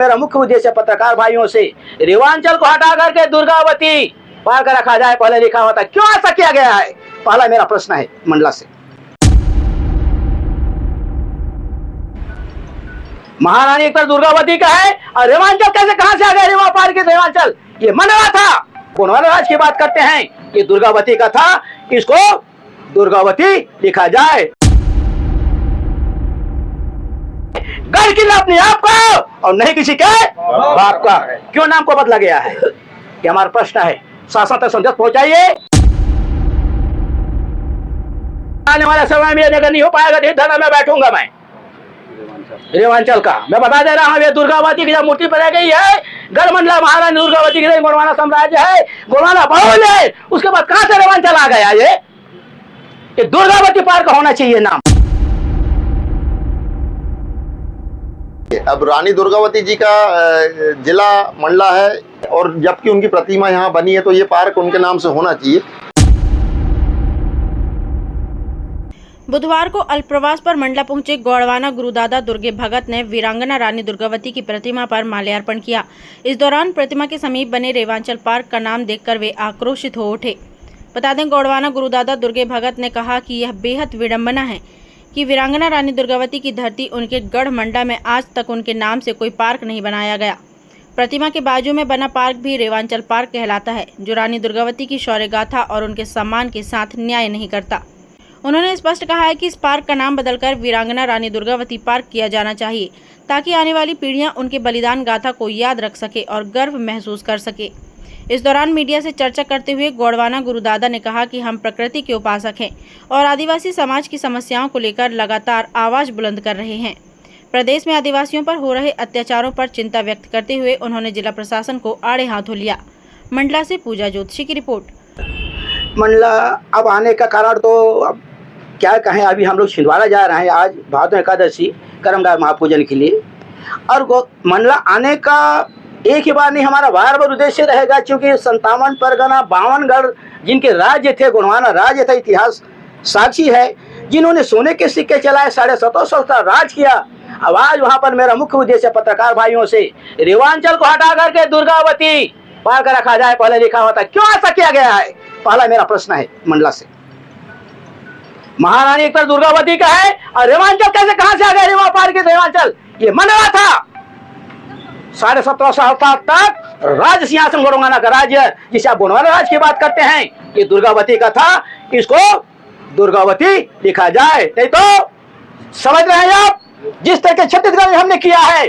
मेरा मुख्य उद्देश्य पत्रकार भाइयों से रेवांचल को हटा करके दुर्गावती पार कर रखा जाए, पहले लिखा हुआ था, क्यों ऐसा किया गया है? पहला मेरा प्रश्न है मंडला से। महारानी एक तरफ दुर्गावती का है और रेवांचल कैसे कहां से आ गया? रेवा पार के रेवांचल ये मंडला था। गोंडवाना राज की बात करते हैं, ये दुर्गावती का था, इसको दुर्गावती लिखा जाए। गढ़ किला अपने आप का और नहीं किसी के बाप का, क्यों नाम को बदला गया है? ये हमारा प्रश्न है, शासन तक संदेश पहुंचाइए। आने वाले समय में अगर नहीं हो पाएगा तो धरना में बैठूंगा मैं रेवांचल का। मैं बता दे रहा हूँ, ये दुर्गावती की जब मूर्ति बनाई गई है, गढ़ मंडला महारानी दुर्गावती की गोंडवाना साम्राज्य है, गोंडवाना बहुल है, उसके बाद कहां से रेवांचल आ गया? ये दुर्गावती पार का होना चाहिए नाम। अब रानी दुर्गावती जी का जिला मंडला है और जबकि उनकी प्रतिमा यहाँ बनी है तो ये पार्क उनके नाम से होना चाहिए। बुधवार को अल्पप्रवास पर मंडला पहुंचे गोंडवाना गुरुदादा दुर्गे भगत ने वीरांगना रानी दुर्गावती की प्रतिमा पर माल्यार्पण किया। इस दौरान प्रतिमा के समीप बने रेवांचल पार्क का नाम देखकर वे आक्रोशित हो उठे। बता दें, गोंडवाना गुरुदादा दुर्गे भगत ने कहा कि यह बेहद विडंबना है कि वीरांगना रानी दुर्गावती की धरती उनके गढ़ मंडला में आज तक उनके नाम से कोई पार्क नहीं बनाया गया। प्रतिमा के बाजू में बना पार्क भी रेवांचल पार्क कहलाता है, जो रानी दुर्गावती की शौर्य गाथा और उनके सम्मान के साथ न्याय नहीं करता। उन्होंने स्पष्ट कहा है कि इस पार्क का नाम बदलकर वीरांगना रानी दुर्गावती पार्क किया जाना चाहिए, ताकि आने वाली पीढ़ियां उनके बलिदान गाथा को याद रख सके और गर्व महसूस कर सके। इस दौरान मीडिया से चर्चा करते हुए गोंडवाना गुरुदादा ने कहा कि हम प्रकृति के उपासक हैं और आदिवासी समाज की समस्याओं को लेकर लगातार आवाज बुलंद कर रहे हैं। प्रदेश में आदिवासियों पर हो रहे अत्याचारों पर चिंता व्यक्त करते हुए उन्होंने जिला प्रशासन को आड़े हाथों लिया। मंडला से पूजा ज्योतिषी की रिपोर्ट। मंडला अब आने का कारण तो अब क्या कहें, अभी हम लोग छिंदवाड़ा जा रहे हैं आज भादो एकादशी कर्मगार महापूजन के लिए, और मंडला आने का एक ही बार नहीं, हमारा बार बार उद्देश्य रहेगा, क्योंकि 57 परगना 52 गढ़ जिनके राज्य थे, गोंडवाना राज्य था, इतिहास साक्षी है, जिन्होंने सोने के सिक्के चलाए, 750 साल का राज किया। अब आज वहाँ पर मेरा मुख्य उद्देश्य पत्रकार भाइयों से रेवांचल को हटा करके दुर्गावती पार कर रखा जाए, पहले लिखा हुआ था, क्यों ऐसा किया गया है? पहला मेरा प्रश्न है मंडला से। महारानी एक तरफ दुर्गावती का है और रेवांचल कैसे कहां से आ गया? रेवा पार के रेवांचल ये मंडला था। 17.5 साल तक राज सिंहासन गोंडवाना का राज्य, जिसे आप गोंडवाना राज की बात करते हैं, ये दुर्गावती का था, इसको दुर्गावती लिखा जाए। नहीं तो समझ रहे हैं आप, जिस तरह के छत्तीसगढ़ में हमने किया है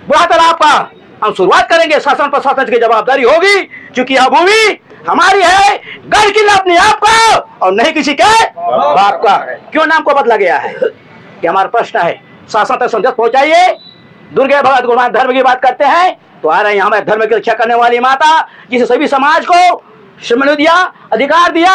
बुरा तालाब का, हम शुरुआत करेंगे, शासन प्रशासन की जवाबदारी होगी, क्योंकि यह भूमि हमारी है, गढ़ किला अपने आप का और नहीं किसी के बाप का, क्यों नाम को बदला गया है? ये हमारा प्रश्न है, शासन तक संदेश पहुंचाइए। दुर्गे भगत गोंडवाना धर्म की बात करते हैं तो आ रहे हैं हमारे धर्म की रक्षा करने वाली माता, जिसे सभी समाज को सम्मान दिया, अधिकार दिया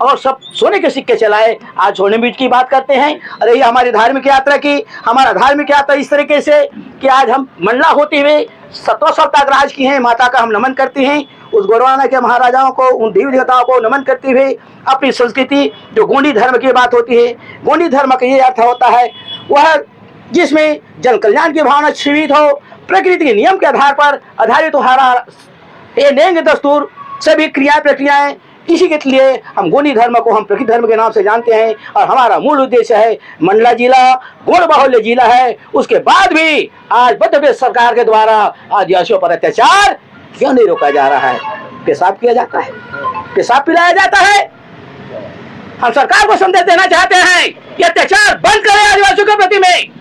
और सब सोने के सिक्के चलाए। आज सोने बीज की बात करते हैं। अरे ये हमारी धार्मिक यात्रा की, हमारा धार्मिक यात्रा इस तरीके से कि आज हम मंडला होते हुए 17 साल तक राज की हैं, माता का हम नमन करते हैं, उस गोंडवाना के महाराजाओं को, उन देवी देवताओं को नमन करते हुए अपनी संस्कृति, जो गोंडी धर्म की बात होती है, गोंडी धर्म का ये अर्थ होता है वह जिसमें जन कल्याण की भावना जीवित हो, प्रकृति के नियम के आधार पर आधारित हो, हमारा ये नेंग दस्तूर सभी क्रिया प्रक्रियाएं, इसी के लिए हम गोंडी धर्म को हम प्रकृति धर्म के नाम से जानते हैं। और हमारा मूल उद्देश्य है, मंडला जिला गोंड बाहुल्य जिला है, उसके बाद भी आज मध्य प्रदेश सरकार के द्वारा आदिवासियों पर अत्याचार क्यों नहीं रोका जा रहा है? पेशाब किया जाता है, पेशाब पिलाया जाता है। हम सरकार को संदेश देना चाहते हैं कि अत्याचार बंद करें आदिवासियों के प्रति में।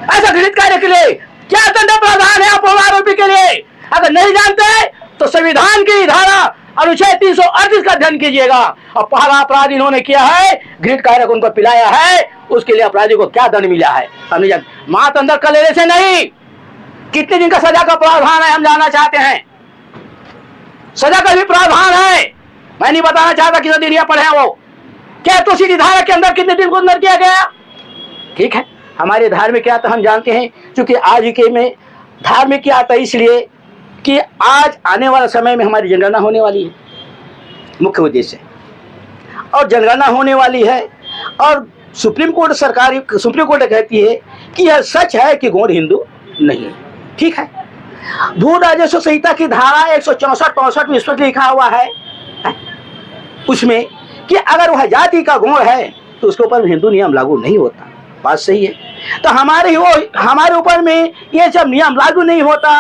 ऐसा घृणित कार्य के लिए क्या दंड प्रावधान है अपराधोपी के लिए? अगर नहीं जानते तो संविधान की धारा अनुच्छेद 338 का अध्ययन कीजिएगा। और पहला अपराध इन्होंने किया है, घृणित कार्य को उनको पिलाया है, उसके लिए अपराधी को क्या दंड मिला है हमने जान, मात अंदर कर लेने से नहीं, कितने दिन का सजा का प्रावधान है हम जानना चाहते हैं। सजा का भी प्रावधान है, मैं नहीं बताना चाहता कितने दिन पढ़े वो, क्या तो सीधी धारा के अंदर कितने दिन को अंदर किया गया? ठीक है, हमारे धार्मिक यात्रा हम जानते हैं, क्योंकि आज के में धार्मिक यात्रा इसलिए कि आज आने वाले समय में हमारी जनगणना होने वाली है, मुख्य उद्देश्य है, और जनगणना होने वाली है और सुप्रीम कोर्ट कहती है कि यह सच है कि गौड़ हिंदू नहीं है, ठीक है। भू राजस्व संहिता की धारा 164-65 में इस पर लिखा हुआ है उसमें कि अगर वह जाति का गौड़ है तो उसके ऊपर हिंदू नियम लागू नहीं होता। बात सही है। तो हमारे ऊपर में ये जब नियम लागू नहीं होता,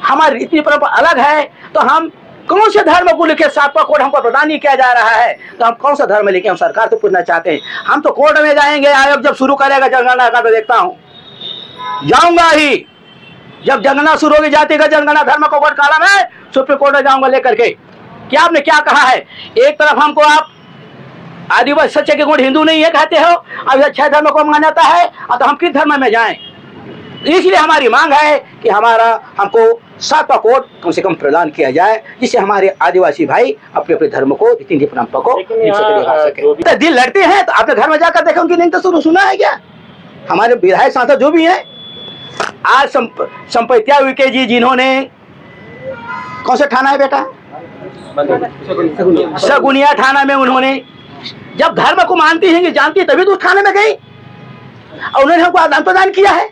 हमारी रीति परंपरा अलग है, तो हम कौन से धर्म को लेकर 7वां कोड हमको प्रदान नहीं किया जा रहा है, तो हम कौन सा धर्म लेके हम सरकार को पूछना चाहते हैं। हम तो कोर्ट में जाएंगे, आयोग जब शुरू करेगा जनगणना का, तो देखता हूँ जाऊंगा ही, जब जनगणना शुरू होगी जातिगत जनगणना धर्म को कोड काला में सुप्रीम कोर्ट में जाऊंगा लेकर के कि आपने क्या कहा है। एक तरफ हमको आप आदिवासी सच्चे के गौड़ हिंदू नहीं है कहते हो, अब अच्छा धर्म को मान्यता है, तो हम किस धर्म में जाएं। इसलिए हमारी मांग है कि हमको 7वां कोड कम से कम प्रदान किया जाए, जिससे हमारे आदिवासी भाई अपने अपने धर्म को, रीति परंपरा को सके। दिल लड़ते हैं तो अपने घर में जाकर देखें, उनकी नहीं तो शुरू सुना है क्या। हमारे विधायक सांसद जो भी हैं, आज संपत्तिया विके जी, जिन्होंने कौन सा थाना है बेटा, सगुनिया थाना में उन्होंने जब धर्म को मानती हैं, जानती है, तभी तो उस थाने में गई और उन्होंने हमको आदान प्रदान किया है।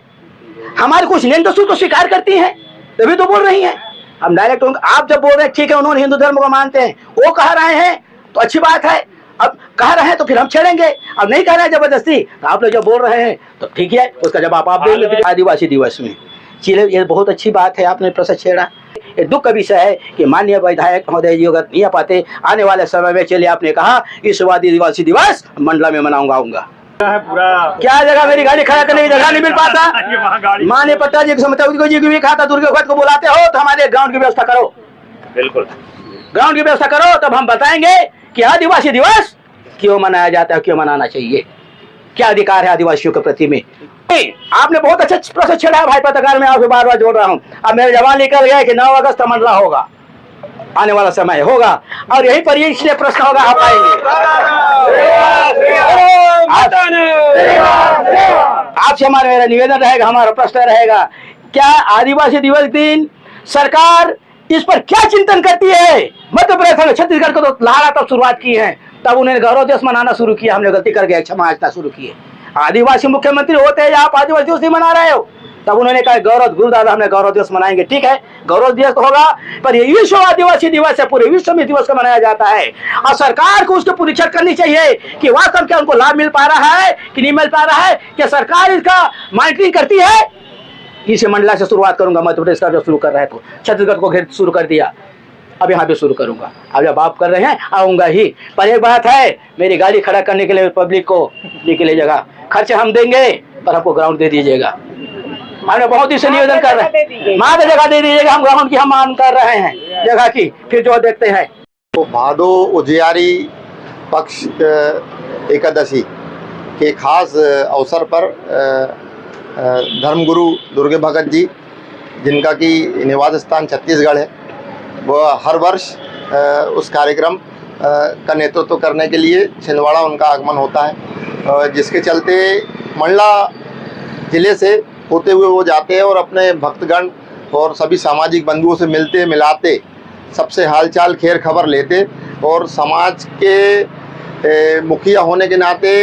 हमारे कुछ नियम तो स्वीकार करती हैं, तभी तो बोल रही हैं। हम डायरेक्ट आप जब बोल रहे हैं ठीक है उन्होंने हिंदू धर्म को मानते हैं, वो कह रहे हैं तो अच्छी बात है, अब कह रहे हैं तो फिर हम छेड़ेंगे, अब नहीं कह रहे हैं जबरदस्ती, तो आप लोग जब बोल रहे हैं तो ठीक है, उसका जवाब आप दे लेते। आदिवासी दिवस में चलिए, ये बहुत अच्छी बात है, आपने प्रश्न छेड़ा। ये दुख का विषय है कि माननीय विधायक महोदय जी अगर नहीं आ पाते, आने वाले समय में चलिए आपने कहा इस आदिवासी दिवस मंडला में मनाऊंगा। क्या जगह, मेरी गाड़ी खड़ा करने की जगह नहीं मिल पाता। माने पता जी जी भी कहा था, दुर्गे भगत को बुलाते हो तो हमारे ग्राउंड की व्यवस्था करो, बिल्कुल ग्राउंड की व्यवस्था करो, तब हम बताएंगे कि आदिवासी दिवस क्यों मनाया जाता है, क्यों मनाना चाहिए, क्या अधिकार है आदिवासियों के प्रति में। आपने बहुत अच्छा प्रश्न छेड़ा है भाई पत्रकार, में आपसे बार बार जोड़ रहा हूँ। अब मेरे जवान निकल गए कि 9 अगस्त मंडला होगा, आने वाला समय होगा, और यहीं पर इसलिए प्रश्न होगा, आप आएंगे। आपसे हमारा मेरा निवेदन रहेगा, हमारा प्रश्न रहेगा, क्या आदिवासी दिवस दिन सरकार इस पर क्या चिंतन करती है। मध्य प्रदेश में, छत्तीसगढ़ को तो लहरा तब शुरुआत की है, तब उन्होंने गौरव दिवस मनाना शुरू किया, हमने गलती कर गए, क्षमा याचना शुरू की है। आदिवासी मुख्यमंत्री होते हैं, आप आदिवासी दिवस नहीं मना रहे हो, तब उन्होंने कहा गौरव गुरुदादा हमने गौरव दिवस मनाएंगे, ठीक है गौरव दिवस तो होगा, पर ये विश्व आदिवासी दिवस है, पूरे विश्व में दिवस को मनाया जाता है, और सरकार को उसकी परीक्षा करनी चाहिए कि वास्तव क्या उनको लाभ मिल पा रहा है कि नहीं मिल पा रहा है, क्या सरकार इसका मॉनिटरिंग करती है। इसे मंडला से शुरुआत करूंगा, मध्य प्रदेश का जो शुरू कर रहा है, तो छत्तीसगढ़ को घेर शुरू कर दिया, अब यहाँ पे शुरू करूंगा। अब जब आप कर रहे हैं आऊंगा ही, पर एक बात है, मेरी गाड़ी खड़ा करने के लिए पब्लिक को निकले जगह खर्च हम देंगे, पर हमको ग्राउंड दे दीजिएगा। हमने बहुत ही से निवेदन कर रहे हैं, माँ की जगह दे दीजिएगा, हम ग्राउंड की हम मांग कर रहे हैं जगह की, फिर जो देखते हैं। तो भादो उजियारी पक्ष एकादशी के खास अवसर पर धर्मगुरु दुर्गे भगत जी, जिनका कि निवास स्थान छत्तीसगढ़ है, वह हर वर्ष उस कार्यक्रम का नेतृत्व करने के लिए छिंदवाड़ा उनका आगमन होता है, जिसके चलते मंडला ज़िले से होते हुए वो जाते हैं और अपने भक्तगण और सभी सामाजिक बंधुओं से मिलते मिलाते, सबसे हालचाल खैर खबर लेते, और समाज के मुखिया होने के नाते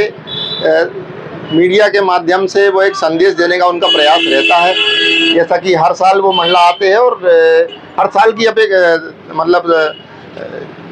मीडिया के माध्यम से वो एक संदेश देने का उनका प्रयास रहता है। जैसा कि हर साल वो मंडला आते हैं, और हर साल की मतलब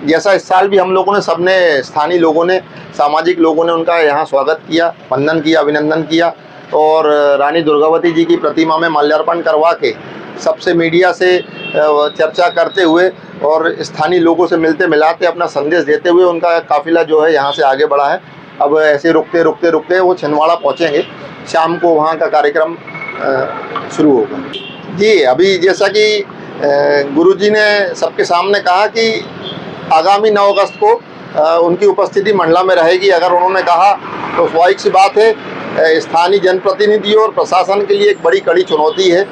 जैसा इस साल भी हम लोगों ने, सबने, स्थानीय लोगों ने, सामाजिक लोगों ने उनका यहाँ स्वागत किया, वंदन किया, अभिनंदन किया, और रानी दुर्गावती जी की प्रतिमा में माल्यार्पण करवा के सबसे मीडिया से चर्चा करते हुए और स्थानीय लोगों से मिलते मिलाते अपना संदेश देते हुए उनका काफ़िला जो है यहाँ से आगे बढ़ा है। अब ऐसे रुकते रुकते रुकते वो छिंदवाड़ा पहुँचेंगे, शाम को वहाँ का कार्यक्रम शुरू होगा। जी, अभी जैसा कि गुरुजी ने सबके सामने कहा कि आगामी 9 अगस्त को उनकी उपस्थिति मंडला में रहेगी। अगर उन्होंने कहा तो स्वाभाविक सी बात है, स्थानीय जनप्रतिनिधियों और प्रशासन के लिए एक बड़ी कड़ी चुनौती है,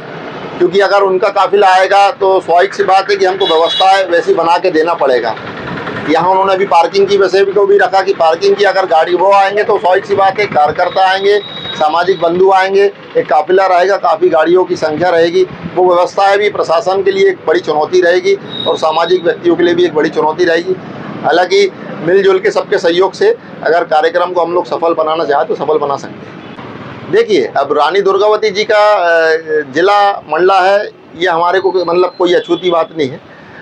क्योंकि अगर उनका काफिला आएगा तो स्वाभाविक सी बात है कि हमको व्यवस्था वैसी बना के देना पड़ेगा। यहाँ उन्होंने अभी पार्किंग की वैसे को भी रखा कि पार्किंग की अगर गाड़ी वो आएंगे तो स्वाभाविक सी बात है, कार्यकर्ता आएंगे, सामाजिक बंधु आएंगे, एक काफिला रहेगा, काफ़ी गाड़ियों की संख्या रहेगी, वो व्यवस्थाएं भी प्रशासन के लिए एक बड़ी चुनौती रहेगी और सामाजिक व्यक्तियों के लिए भी एक बड़ी चुनौती रहेगी। हालांकि मिलजुल के सबके सहयोग से अगर कार्यक्रम को हम लोग सफल बनाना चाहें तो सफल बना सकते हैं। देखिए, अब रानी दुर्गावती जी का जिला मंडला है, ये हमारे को मतलब कोई अछूती बात नहीं है।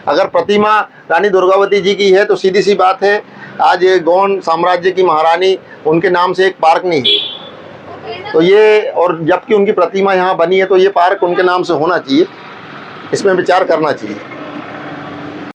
अगर प्रतिमा रानी दुर्गावती जी की है तो सीधी सी बात है, आज गौंड साम्राज्य की महारानी उनके नाम से एक पार्क नहीं है, तो ये, और जबकि उनकी प्रतिमा यहाँ बनी है तो ये पार्क उनके नाम से होना चाहिए, इसमें विचार करना चाहिए।